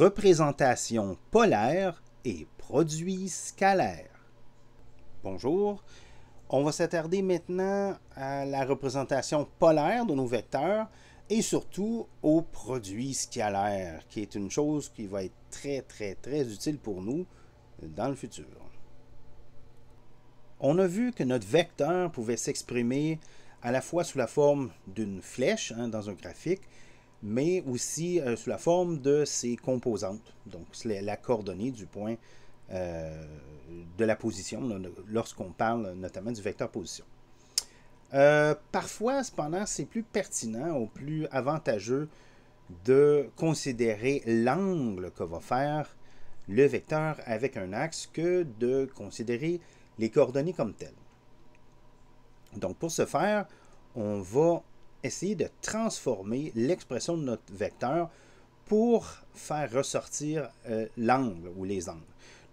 représentation polaire et produit scalaire. Bonjour, on va s'attarder maintenant à la représentation polaire de nos vecteurs et surtout au produit scalaire, qui est une chose qui va être très utile pour nous dans le futur. On a vu que notre vecteur pouvait s'exprimer à la fois sous la forme d'une flèche dans un graphique, mais aussi sous la forme de ses composantes, donc la coordonnée du point de la position, lorsqu'on parle notamment du vecteur position. Parfois, cependant, c'est plus pertinent ou plus avantageux de considérer l'angle que va faire le vecteur avec un axe que de considérer les coordonnées comme telles. Donc, pour ce faire, on va essayer de transformer l'expression de notre vecteur pour faire ressortir l'angle ou les angles.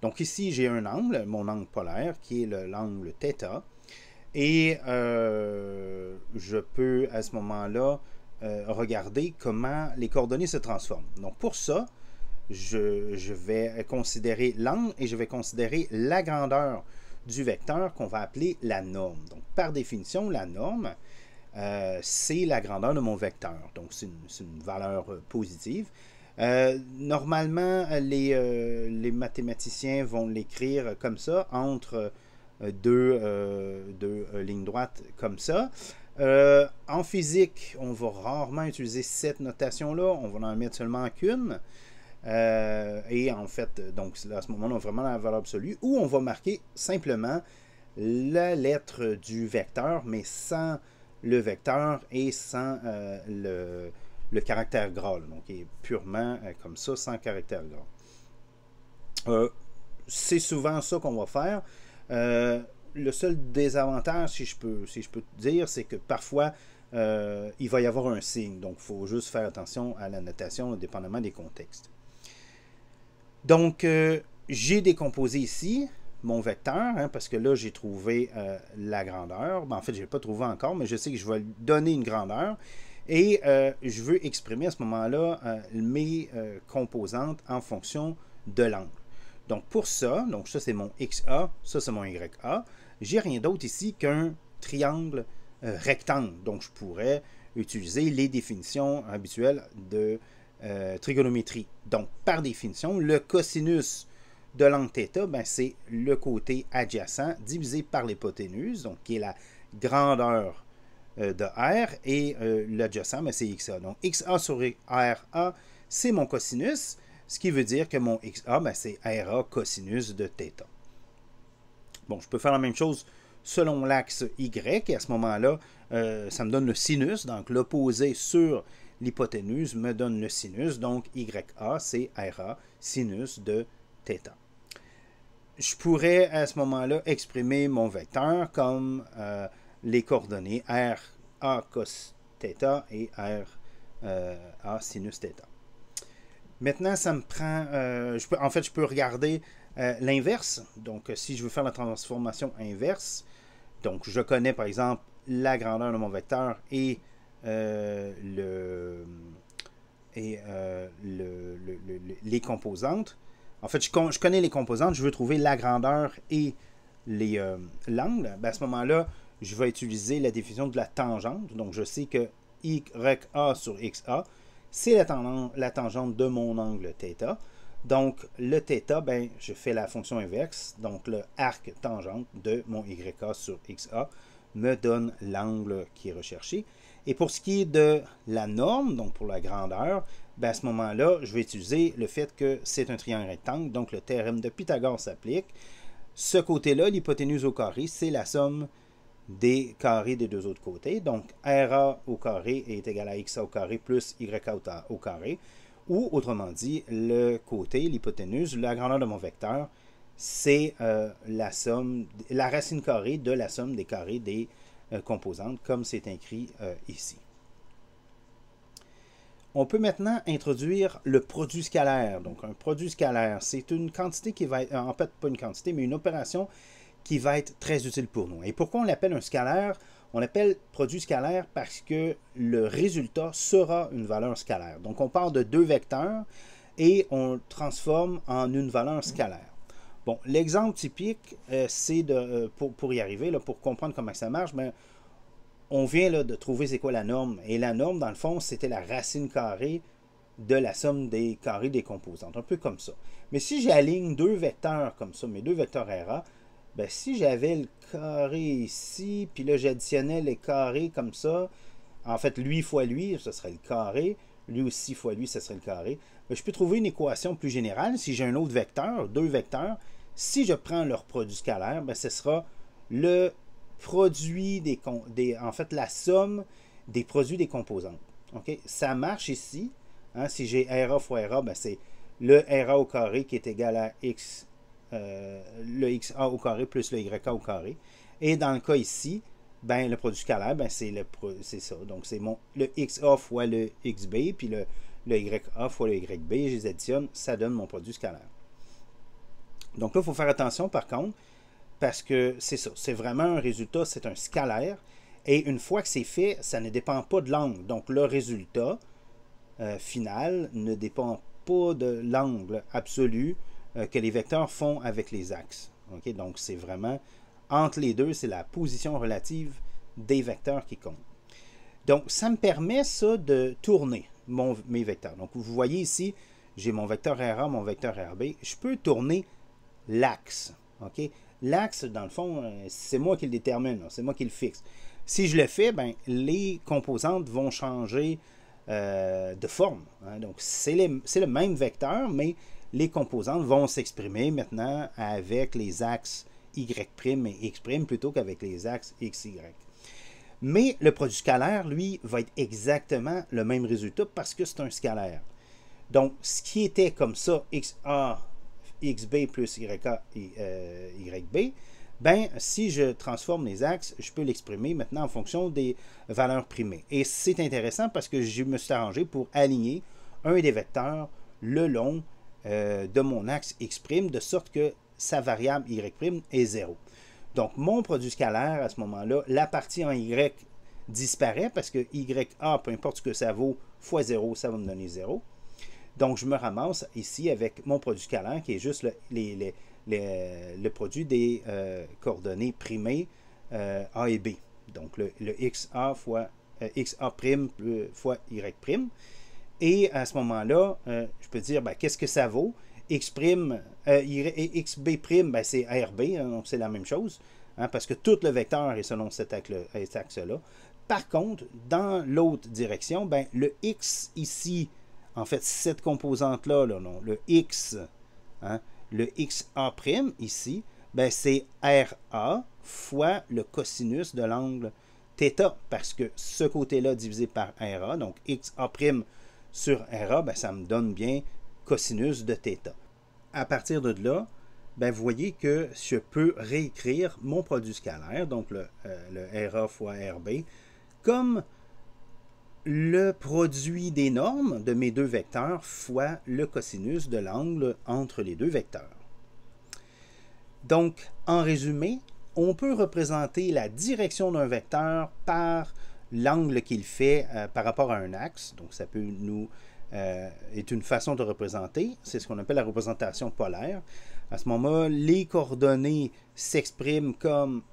Donc ici, j'ai un angle, mon angle polaire, qui est l'angle θ. Et je peux, à ce moment-là, regarder comment les coordonnées se transforment. Donc pour ça, je vais considérer l'angle et je vais considérer la grandeur du vecteur qu'on va appeler la norme. Donc par définition, la norme, c'est la grandeur de mon vecteur. Donc c'est une valeur positive. Normalement, les mathématiciens vont l'écrire comme ça, entre deux lignes droites comme ça. En physique, on va rarement utiliser cette notation-là, on va en mettre seulement qu'une. Et en fait, donc à ce moment-là, on a vraiment la valeur absolue, où on va marquer simplement la lettre du vecteur, mais sans le vecteur et sans le caractère gras. Donc, il est purement comme ça, sans caractère gras. C'est souvent ça qu'on va faire. Le seul désavantage, si je peux dire, c'est que parfois, il va y avoir un signe. Donc, il faut juste faire attention à la notation, dépendamment des contextes. Donc, j'ai décomposé ici mon vecteur, parce que là, j'ai trouvé la grandeur. En fait, je ne l'ai pas trouvé encore, mais je sais que je vais lui donner une grandeur. Et je veux exprimer à ce moment-là mes composantes en fonction de l'angle. Donc pour ça, c'est mon XA, ça c'est mon YA. J'ai rien d'autre ici qu'un triangle rectangle. Donc je pourrais utiliser les définitions habituelles de trigonométrie. Donc par définition, le cosinus de l'angle θ, c'est le côté adjacent divisé par l'hypoténuse, donc qui est la grandeur de R, et l'adjacent, c'est XA. Donc XA sur RA, c'est mon cosinus, ce qui veut dire que mon XA, c'est RA cosinus de θ. Bon, je peux faire la même chose selon l'axe Y, et à ce moment-là, ça me donne le sinus, donc l'opposé sur l'hypoténuse me donne le sinus, donc YA, c'est RA sinus de θ. Je pourrais à ce moment-là exprimer mon vecteur comme les coordonnées RA cos θ et RA sinus θ. Maintenant, ça me prend... je peux regarder l'inverse. Donc, si je veux faire la transformation inverse, donc je connais par exemple la grandeur de mon vecteur et les composantes. En fait, je connais les composantes, je veux trouver la grandeur et l'angle. À ce moment-là, je vais utiliser la définition de la tangente. Donc, je sais que YA sur XA, c'est la tangente de mon angle θ. Donc, le θ, je fais la fonction inverse. Donc, le arc tangente de mon YA sur XA me donne l'angle qui est recherché. Et pour ce qui est de la norme, donc pour la grandeur, à ce moment-là, je vais utiliser le fait que c'est un triangle rectangle. Donc, le théorème de Pythagore s'applique. Ce côté-là, l'hypoténuse au carré, c'est la somme des carrés des deux autres côtés. Donc, RA au carré est égal à XA au carré plus YA au carré. Ou, autrement dit, le côté, l'hypoténuse, la grandeur de mon vecteur, c'est la racine carrée de la somme des carrés des composantes, comme c'est écrit ici. On peut maintenant introduire le produit scalaire. Donc, un produit scalaire, c'est une quantité qui va être, en fait, pas une quantité, mais une opération qui va être très utile pour nous. Et pourquoi on l'appelle un scalaire? On l'appelle produit scalaire parce que le résultat sera une valeur scalaire. Donc, on part de deux vecteurs et on le transforme en une valeur scalaire. Bon, l'exemple typique, c'est pour y arriver, là, pour comprendre comment ça marche, ben, on vient là, de trouver c'est quoi la norme. Et la norme, dans le fond, c'était la racine carrée de la somme des carrés des composantes, un peu comme ça. Mais si j'aligne deux vecteurs comme ça, mes deux vecteurs RA, ben, si j'avais le carré ici, puis là j'additionnais les carrés comme ça, en fait lui fois lui, ce serait le carré, lui aussi fois lui, ce serait le carré, ben, je peux trouver une équation plus générale. Si j'ai un autre vecteur, deux vecteurs, si je prends leur produit scalaire, ben, ce sera le produit en fait la somme des produits des composantes. Okay? Ça marche ici. Hein, si j'ai RA fois RA, ben c'est le RA au carré qui est égal à X, le XA au carré plus le YA au carré. Et dans le cas ici, ben, le produit scalaire, ben, c'est ça. Donc, c'est le XA fois le XB, puis le YA fois le YB, je les additionne, ça donne mon produit scalaire. Donc là, il faut faire attention par contre, parce que c'est ça, c'est vraiment un résultat, c'est un scalaire. Et une fois que c'est fait, ça ne dépend pas de l'angle. Donc le résultat final ne dépend pas de l'angle absolu que les vecteurs font avec les axes. Okay? Donc c'est vraiment, entre les deux, c'est la position relative des vecteurs qui compte. Donc ça me permet ça de tourner mes vecteurs. Donc vous voyez ici, j'ai mon vecteur RA, mon vecteur RB. Je peux tourner l'axe. Okay? L'axe, dans le fond, c'est moi qui le détermine, c'est moi qui le fixe. Si je le fais, ben, les composantes vont changer de forme. Hein. Donc, c'est le même vecteur, mais les composantes vont s'exprimer maintenant avec les axes Y' et X' plutôt qu'avec les axes XY. Mais le produit scalaire, lui, va être exactement le même résultat parce que c'est un scalaire. Donc, ce qui était comme ça, XA, XB plus YA et YB, ben, si je transforme les axes, je peux l'exprimer maintenant en fonction des valeurs primées. Et c'est intéressant parce que je me suis arrangé pour aligner un des vecteurs le long de mon axe X', de sorte que sa variable Y' est 0. Donc, mon produit scalaire, à ce moment-là, la partie en Y disparaît parce que YA, peu importe ce que ça vaut, fois 0, ça va me donner 0. Donc, je me ramasse ici avec mon produit scalaire qui est juste le produit des coordonnées primées A et B. Donc, le XA fois XA' fois Y'. Et à ce moment-là, je peux dire, ben, qu'est-ce que ça vaut? XB', ben, c'est RB, hein, donc c'est la même chose, hein, parce que tout le vecteur est selon cet axe-là. Par contre, dans l'autre direction, ben, le X ici, en fait, cette composante-là, le X, hein, le XA' ici, ben, c'est RA fois le cosinus de l'angle θ, parce que ce côté-là divisé par RA, donc XA' sur RA, ben, ça me donne bien cosinus de θ. À partir de là, ben, vous voyez que je peux réécrire mon produit scalaire, donc le RA fois RB, comme le produit des normes de mes deux vecteurs fois le cosinus de l'angle entre les deux vecteurs. Donc, en résumé, on peut représenter la direction d'un vecteur par l'angle qu'il fait par rapport à un axe. Donc, ça peut être une façon de représenter. C'est ce qu'on appelle la représentation polaire. À ce moment-là, les coordonnées s'expriment comme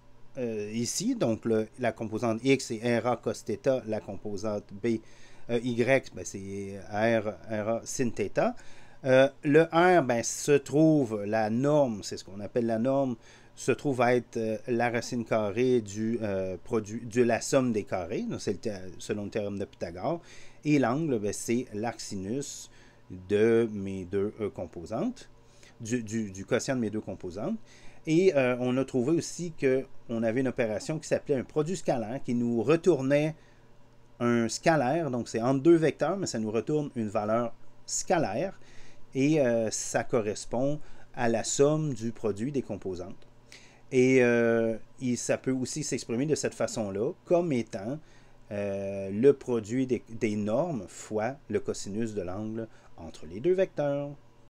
ici. Donc, la composante X, c'est RA cos θ. La composante B, Y, ben, c'est RA sin θ. Le R, ben, se trouve, la norme, c'est ce qu'on appelle la norme, se trouve à être la racine carrée du produit, de la somme des carrés, c'est selon le théorème de Pythagore. Et l'angle, ben, c'est l'arcsinus de mes deux composantes, du quotient de mes deux composantes. Et on a trouvé aussi qu'on avait une opération qui s'appelait un produit scalaire qui nous retournait un scalaire, donc c'est entre deux vecteurs, mais ça nous retourne une valeur scalaire. Et ça correspond à la somme du produit des composantes. Et ça peut aussi s'exprimer de cette façon-là, comme étant le produit des normes fois le cosinus de l'angle entre les deux vecteurs.